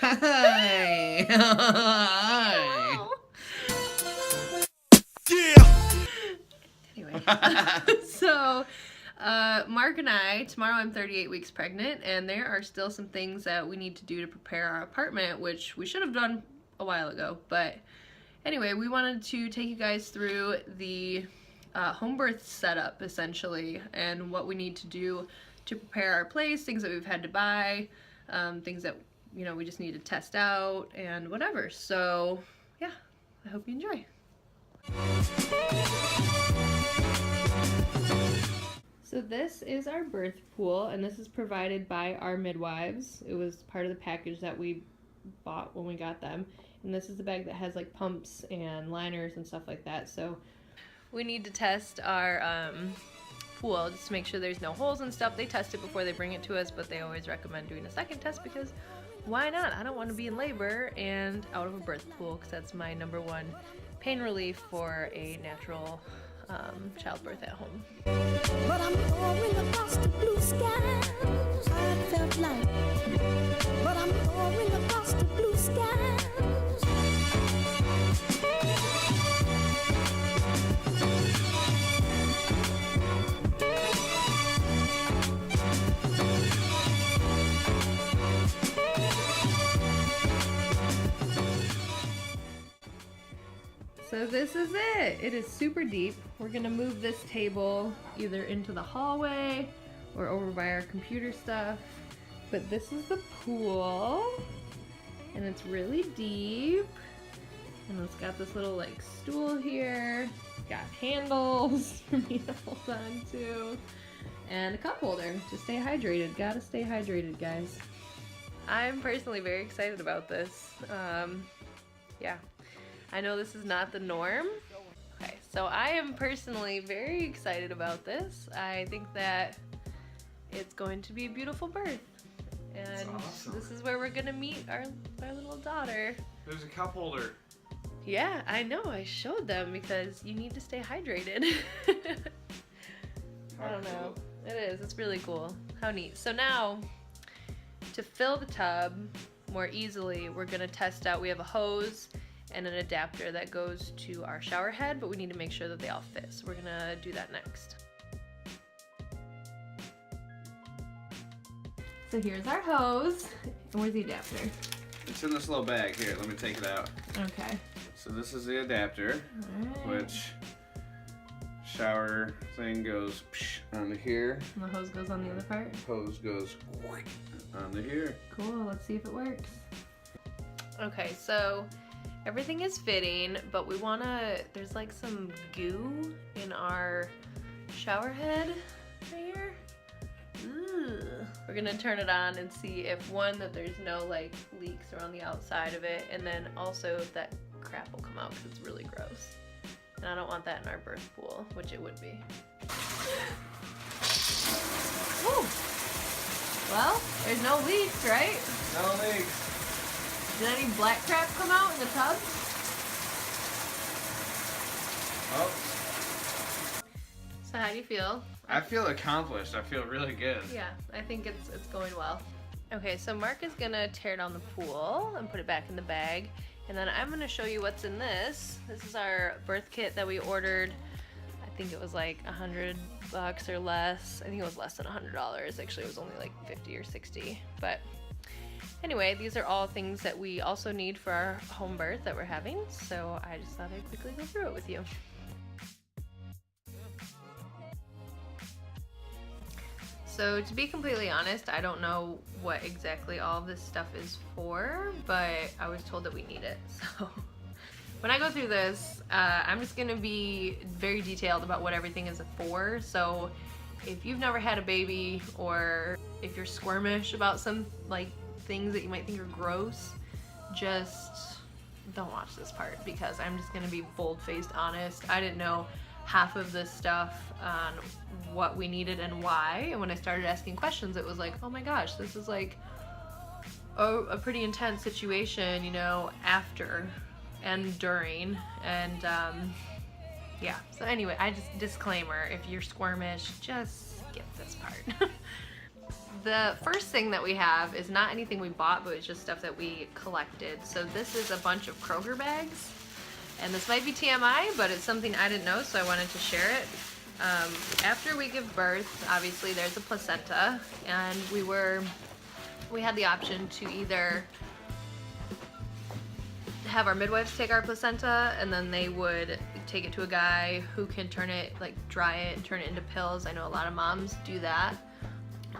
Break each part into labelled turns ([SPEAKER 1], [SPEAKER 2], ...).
[SPEAKER 1] Hi! Hi!
[SPEAKER 2] Anyway, so Mark and I, tomorrow I'm 38 weeks pregnant, and there are still some things that we need to do to prepare our apartment, which we should have done a while ago. But anyway, we wanted to take you guys through the home birth setup, essentially, and what we need to do to prepare our place, things that we've had to buy, things that, you know, we just need to test out, and whatever. So, yeah, I hope you enjoy. So this is our birth pool, and this is provided by our midwives. It was part of the package that we bought when we got them. And this is the bag that has like pumps and liners and stuff like that. So we need to test our pool just to make sure there's no holes and stuff. They test it before they bring it to us, but they always recommend doing a second test because why not? I don't want to be in labor and out of a birth pool, because that's my #1 pain relief for a natural childbirth at home.
[SPEAKER 3] But I'm going across the blue skies. I felt like, but I'm going across the blue skies.
[SPEAKER 2] So this is it. It is super deep. We're gonna move this table either into the hallway or over by our computer stuff. But this is the pool, and it's really deep. And it's got this little like stool here. It's got handles for me to hold on to, and a cup holder to stay hydrated. Gotta stay hydrated, guys. I'm personally very excited about this. Yeah. I know this is not the norm. Okay, so I am personally very excited about this. I think that it's going to be a beautiful birth. And
[SPEAKER 1] awesome.
[SPEAKER 2] This is where we're gonna meet our little daughter.
[SPEAKER 1] There's a cup holder.
[SPEAKER 2] Yeah, I know, I showed them because you need to stay hydrated. I don't know. It is, it's really cool. How neat. So now, to fill the tub more easily, we're gonna test out, we have a hose and an adapter that goes to our shower head, but we need to make sure that they all fit. So we're gonna do that next. So here's our hose. And where's the adapter?
[SPEAKER 1] It's in this little bag here. Let me take it out.
[SPEAKER 2] Okay.
[SPEAKER 1] So this is the adapter,
[SPEAKER 2] Alright.
[SPEAKER 1] which shower thing goes onto here.
[SPEAKER 2] And the hose goes on the other part?
[SPEAKER 1] Hose goes onto here.
[SPEAKER 2] Cool, let's see if it works. Okay, so everything is fitting, but we wanna, there's like some goo in our shower head right here. Ugh. We're gonna turn it on and see if one, that there's no like leaks around the outside of it, and then also if that crap will come out because it's really gross. And I don't want that in our birth pool, which it would be. Woo! Well, there's no leaks, right?
[SPEAKER 1] No leaks.
[SPEAKER 2] Did any black crap come out in the tub?
[SPEAKER 1] Oh.
[SPEAKER 2] So how do you feel?
[SPEAKER 1] I feel accomplished. I feel really good.
[SPEAKER 2] Yeah, I think it's going well. Okay, so Mark is gonna tear down the pool and put it back in the bag. And then I'm gonna show you what's in this. This is our birth kit that we ordered. I think it was like $100 or less. I think it was less than $100. Actually, it was only like 50 or 60. But anyway, these are all things that we also need for our home birth that we're having. So I just thought I'd quickly go through it with you. So to be completely honest, I don't know what exactly all of this stuff is for, but I was told that we need it. So when I go through this, I'm just gonna be very detailed about what everything is for. So if you've never had a baby, or if you're squirmish about some like things that you might think are gross, just don't watch this part, because I'm just gonna be bold-faced honest. I didn't know half of this stuff on what we needed and why, and when I started asking questions, it was like, oh my gosh, this is like a pretty intense situation, you know, after and during, and yeah. So anyway, I just, disclaimer, if you're squirmish, just skip this part. The first thing that we have is not anything we bought, but it's just stuff that we collected. So this is a bunch of Kroger bags, and this might be TMI, but it's something I didn't know, so I wanted to share it. After we give birth, obviously there's a placenta, and we had the option to either have our midwives take our placenta, and then they would take it to a guy who can turn it, like dry it and turn it into pills. I know a lot of moms do that.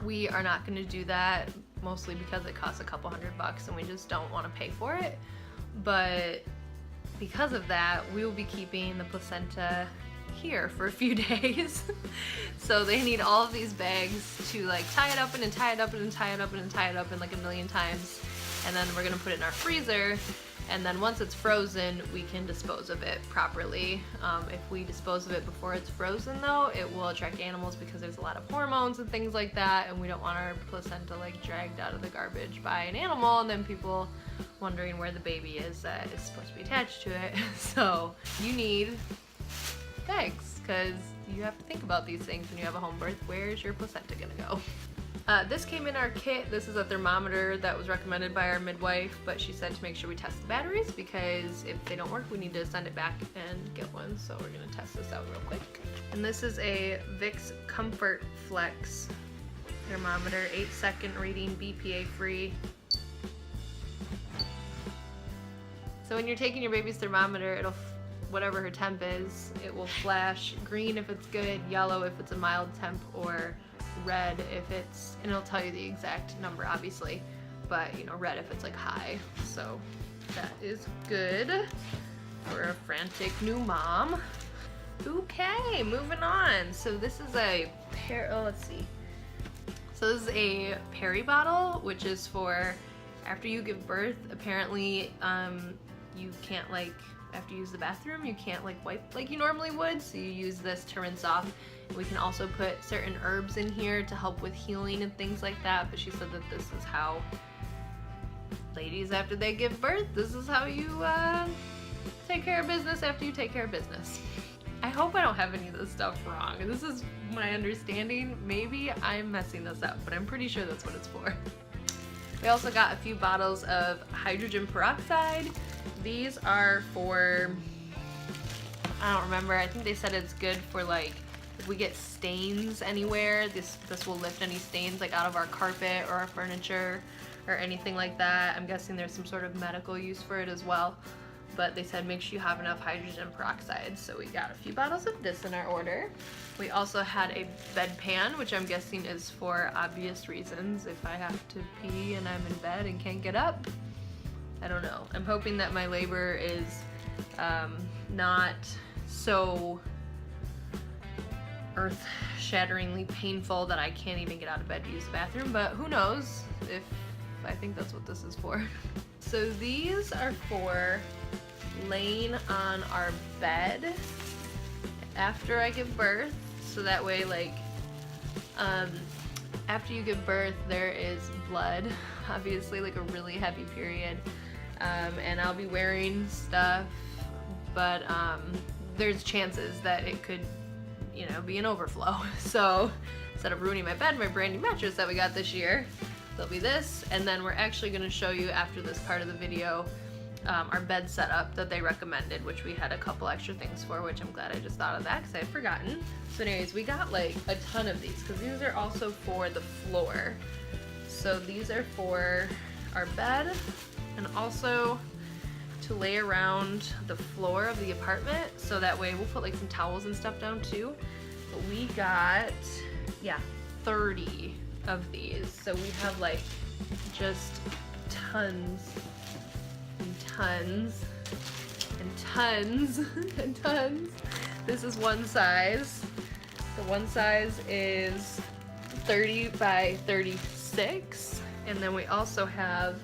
[SPEAKER 2] We are not going to do that, mostly because it costs a couple $100 and we just don't want to pay for it. But because of that, we will be keeping the placenta here for a few days. So they need all of these bags to like tie it up and then tie it up and then tie it up and then tie it up in like a million times. And then we're going to put it in our freezer. And then once it's frozen, we can dispose of it properly. If we dispose of it before it's frozen though, it will attract animals because there's a lot of hormones and things like that, and we don't want our placenta like dragged out of the garbage by an animal and then people wondering where the baby is that is supposed to be attached to it. So you need bags because you have to think about these things when you have a home birth. Where's your placenta gonna go? This came in our kit. This is a thermometer that was recommended by our midwife, but she said to make sure we test the batteries because if they don't work, we need to send it back and get one. So we're gonna test this out real quick. And this is a Vicks Comfort Flex thermometer, 8-second reading, BPA free. So when you're taking your baby's thermometer, it'll, whatever her temp is, it will flash green if it's good, yellow if it's a mild temp, or red if it's, and it'll tell you the exact number obviously, but you know, red if it's like high. So that is good for a frantic new mom. Okay, moving on. So this is a let's see. So this is a peri bottle, which is for after you give birth. Apparently, you can't, like, after you use the bathroom, you can't like wipe like you normally would, so you use this to rinse off. We can also put certain herbs in here to help with healing and things like that, but she said that this is how ladies, after they give birth, this is how you take care of business after you take care of business. I hope I don't have any of this stuff wrong. This is my understanding. Maybe I'm messing this up, but I'm pretty sure that's what it's for. We also got a few bottles of hydrogen peroxide. These are for, I don't remember, I think they said it's good for like if we get stains anywhere, this will lift any stains like out of our carpet or our furniture or anything like that. I'm guessing there's some sort of medical use for it as well, but they said make sure you have enough hydrogen peroxide, so we got a few bottles of this in our order. We also had a bedpan, which I'm guessing is for obvious reasons. If I have to pee and I'm in bed and can't get up, I don't know. I'm hoping that my labor is not so earth-shatteringly painful that I can't even get out of bed to use the bathroom, but who knows if I think that's what this is for. So these are for laying on our bed after I give birth, so that way, like, after you give birth there is blood, obviously, like a really heavy period, and I'll be wearing stuff, but there's chances that it could, you know, be an overflow. So instead of ruining my bed, my brand new mattress that we got this year, there'll be this, and then we're actually going to show you after this part of the video our bed setup that they recommended, which we had a couple extra things for, which I'm glad I just thought of that because I had forgotten. So anyways, we got like a ton of these because these are also for the floor. So these are for our bed and also to lay around the floor of the apartment, so that way we'll put like some towels and stuff down too. But we got, yeah, 30 of these, so we have like just tons and tons and tons and tons. This is one size. The one size is 30 by 36, and then we also have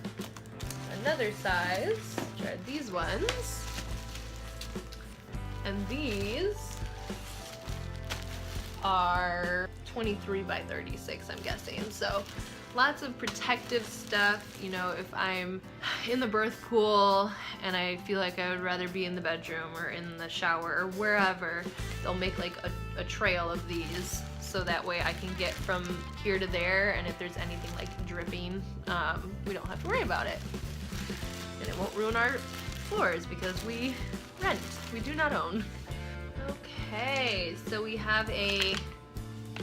[SPEAKER 2] another size, which are these ones, and these are 23 by 36, I'm guessing. So lots of protective stuff. You know, if I'm in the birth pool and I feel like I would rather be in the bedroom or in the shower or wherever, they'll make like a trail of these so that way I can get from here to there, and if there's anything like dripping, we don't have to worry about it. And it won't ruin our floors because we rent, we do not own. Okay, so we have a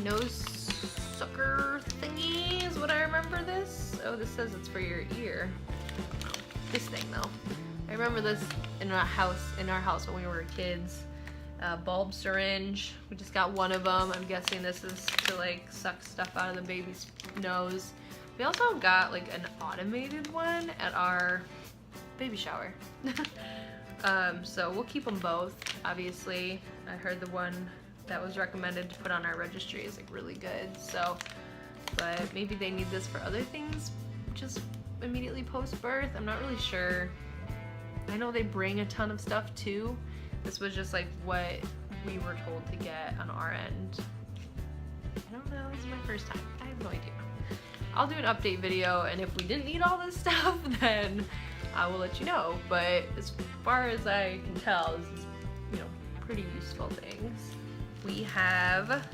[SPEAKER 2] nose sucker thingy is what I remember this. Oh, this says it's for your ear. This thing though. I remember this in our house when we were kids. Bulb syringe. We just got one of them. I'm guessing this is to like suck stuff out of the baby's nose. We also got like an automated one at our baby shower. So we'll keep them both. Obviously, I heard the one that was recommended to put on our registry is like really good. So, but maybe they need this for other things just immediately post-birth. I'm not really sure. I know they bring a ton of stuff too. This was just like what we were told to get on our end. I don't know, this is my first time. I have no idea. I'll do an update video, and if we didn't need all this stuff, then I will let you know. But as far as I can tell, this is, you know, pretty useful things. We have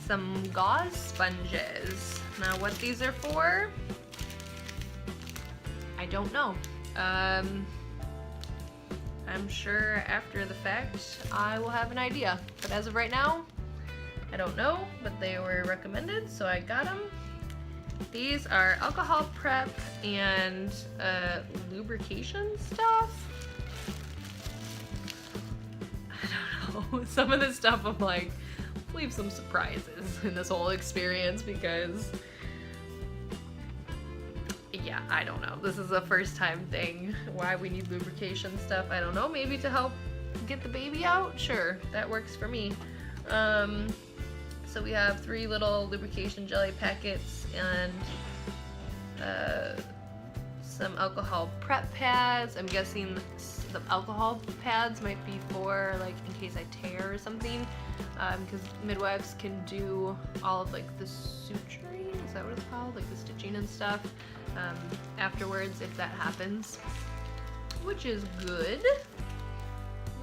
[SPEAKER 2] some gauze sponges. Now what these are for, I don't know. I'm sure after the fact I will have an idea, but as of right now I don't know, but they were recommended, so I got them. These are alcohol prep and lubrication stuff. I don't know, some of this stuff I'm like, leave some surprises in this whole experience because yeah, I don't know. This is a first time thing. Why we need lubrication stuff, I don't know. Maybe to help get the baby out? Sure, that works for me. So we have 3 little lubrication jelly packets and some alcohol prep pads. I'm guessing the alcohol pads might be for like in case I tear or something, because midwives can do all of like the suturing, is that what it's called? Like the stitching and stuff. Afterwards if that happens, which is good.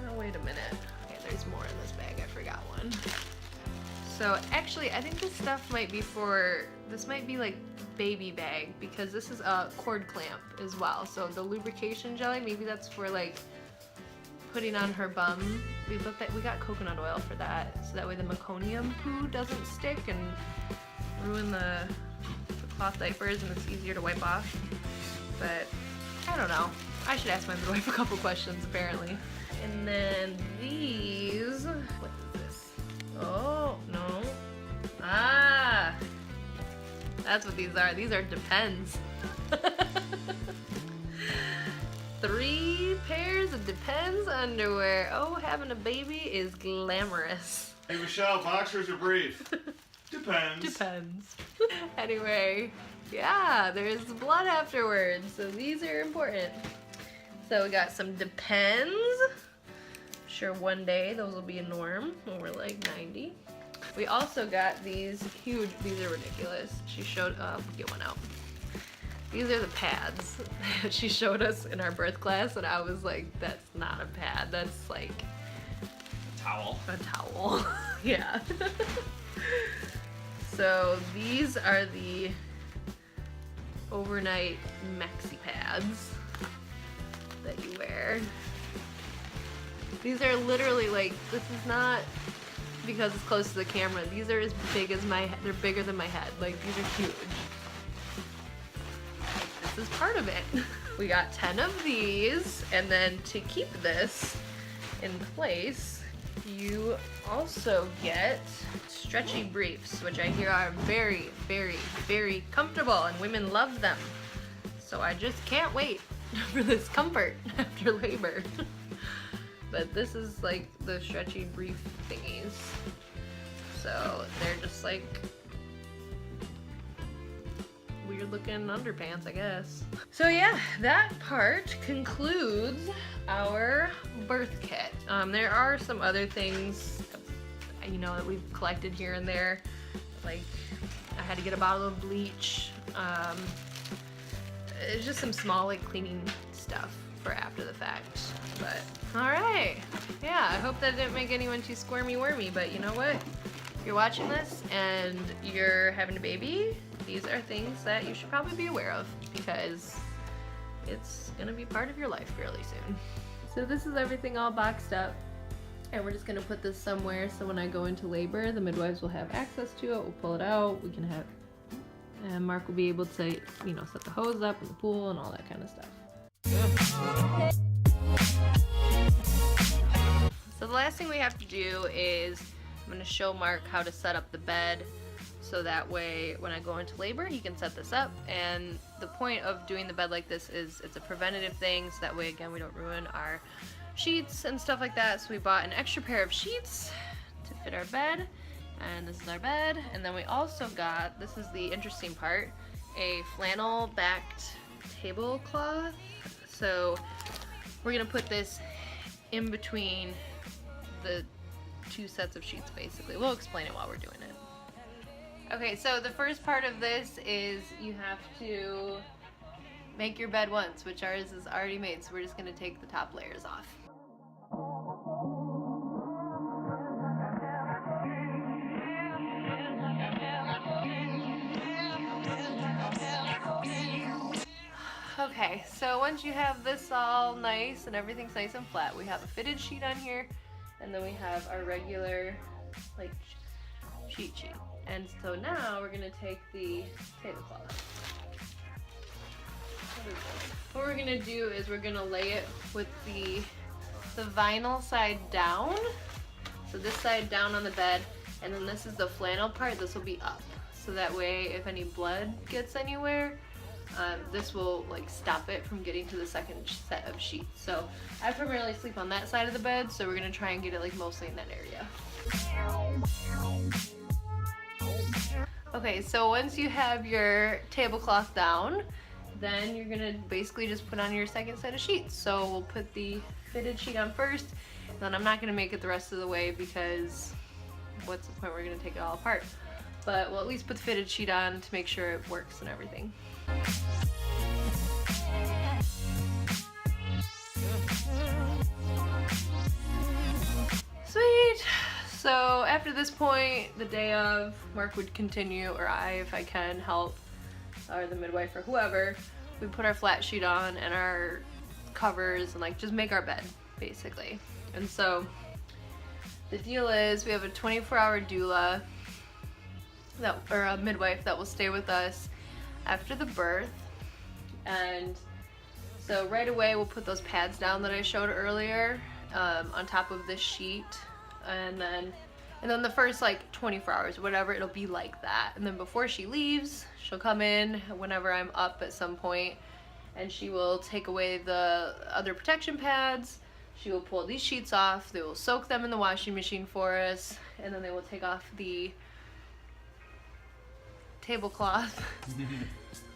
[SPEAKER 2] Now wait a minute. Okay, there's more in this bag. I forgot one. So actually I think this stuff might be for, this might be like baby bag because this is a cord clamp as well. So the lubrication jelly, maybe that's for like putting on her bum. We got coconut oil for that, so that way the meconium poo doesn't stick and ruin the cloth diapers, and it's easier to wipe off. But I don't know. I should ask my midwife a couple questions apparently. And then these, what is this? Oh, no. Ah, that's what these are. These are Depends. 3 pairs of Depends underwear. Oh, having a baby is glamorous.
[SPEAKER 4] Hey Michelle, boxers or brief? Depends.
[SPEAKER 2] Depends. Anyway, yeah, there's blood afterwards, so these are important. So we got some Depends. I'm sure one day those will be a norm when we're like 90. We also got these huge, these are ridiculous. She showed, get one out. These are the pads that she showed us in our birth class, and I was like, that's not a pad, that's like
[SPEAKER 4] Towel.
[SPEAKER 2] a towel. Yeah. So these are the overnight maxi pads that you wear. These are literally like, this is not because it's close to the camera. These are as big as my head. They're bigger than my head. Like, these are huge. This is part of it. We got 10 of these, and then to keep this in place, you also get stretchy briefs, which I hear are very, very, very comfortable, and women love them. So I just can't wait for this comfort after labor. But this is like the stretchy brief thingies. So they're just like weird looking underpants, I guess. So yeah, that part concludes our birth kit. There are some other things, you know, that we've collected here and there. Like, I had to get a bottle of bleach. It's just some small, like, cleaning stuff for after the fact. But, alright. Yeah, I hope that didn't make anyone too squirmy wormy, but you know what? you're watching this and you're having a baby, these are things that you should probably be aware of because it's gonna be part of your life fairly soon. So this is everything all boxed up, and we're just gonna put this somewhere so when I go into labor, the midwives will have access to it. We'll pull it out, we can have, and Mark will be able to, you know, set the hose up in the pool and all that kind of stuff. So the last thing we have to do is I'm going to show Mark how to set up the bed so that way when I go into labor he can set this up. And the point of doing the bed like this is it's a preventative thing, so that way again we don't ruin our sheets and stuff like that. So we bought an extra pair of sheets to fit our bed, and this is our bed. And then we also got, this is the interesting part, a flannel backed tablecloth. So we're going to put this in between the two sets of sheets basically. We'll explain it while we're doing it. Okay, so the first part of this is you have to make your bed once, which ours is already made, so we're just going to take the top layers off. Okay, so once you have this all nice and everything's nice and flat, we have a fitted sheet on here, and then we have our regular like cheat sheet. And so now we're gonna take the tablecloth. What we're gonna do is we're gonna lay it with the vinyl side down. So this side down on the bed, and then this is the flannel part, this will be up. So that way if any blood gets anywhere, this will like stop it from getting to the second set of sheets. So I primarily sleep on that side of the bed, so we're gonna try and get it like mostly in that area. Okay, so once you have your tablecloth down, then you're gonna basically just put on your second set of sheets. So we'll put the fitted sheet on first, then I'm not gonna make it the rest of the way because what's the point, we're gonna take it all apart. But we'll at least put the fitted sheet on to make sure it works and everything. Sweet! So after this point, the day of, Mark would continue, or I, if I can, help, or the midwife or whoever. We put our flat sheet on and our covers and like just make our bed, basically. And so the deal is we have a 24-hour doula that, or a midwife that will stay with us after the birth. And so right away we'll put those pads down that I showed earlier on top of this sheet, and then the first like 24 hours, whatever, it'll be like that. And then before she leaves, she'll come in whenever I'm up at some point, and she will take away the other protection pads. She will pull these sheets off, they will soak them in the washing machine for us, and then they will take off the tablecloth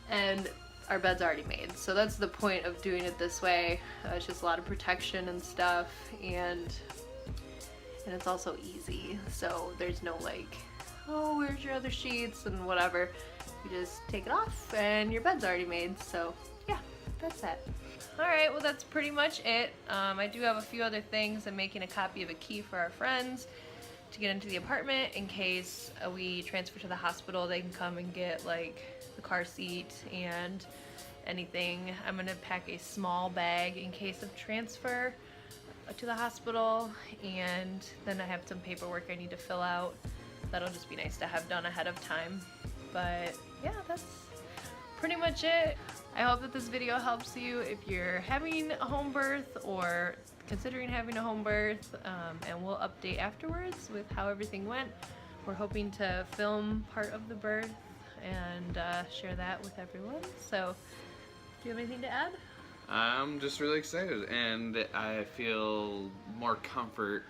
[SPEAKER 2] and our bed's already made. So that's the point of doing it this way. It's just a lot of protection and stuff, and it's also easy. So there's no like, oh, where's your other sheets and whatever. You just take it off and your bed's already made. So yeah, that's that. Alright, well that's pretty much it. I do have a few other things. I'm making a copy of a key for our friends to get into the apartment in case we transfer to the hospital. They can come and get like the car seat and anything. I'm gonna pack a small bag in case of transfer to the hospital, and then I have some paperwork I need to fill out. That'll just be nice to have done ahead of time. But yeah, that's pretty much it. I hope that this video helps you if you're having a home birth or considering having a home birth, and we'll update afterwards with how everything went. We're hoping to film part of the birth and share that with everyone. So do you have anything to add?
[SPEAKER 1] I'm just really excited, and I feel more comfort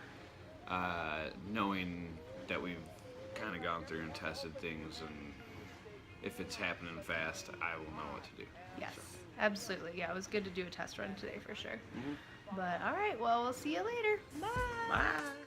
[SPEAKER 1] knowing that we've kind of gone through and tested things, and if it's happening fast, I will know what to do.
[SPEAKER 2] Yes, absolutely. Yeah, it was good to do a test run today for sure. But all right, well, we'll see you later. Bye.
[SPEAKER 1] Bye.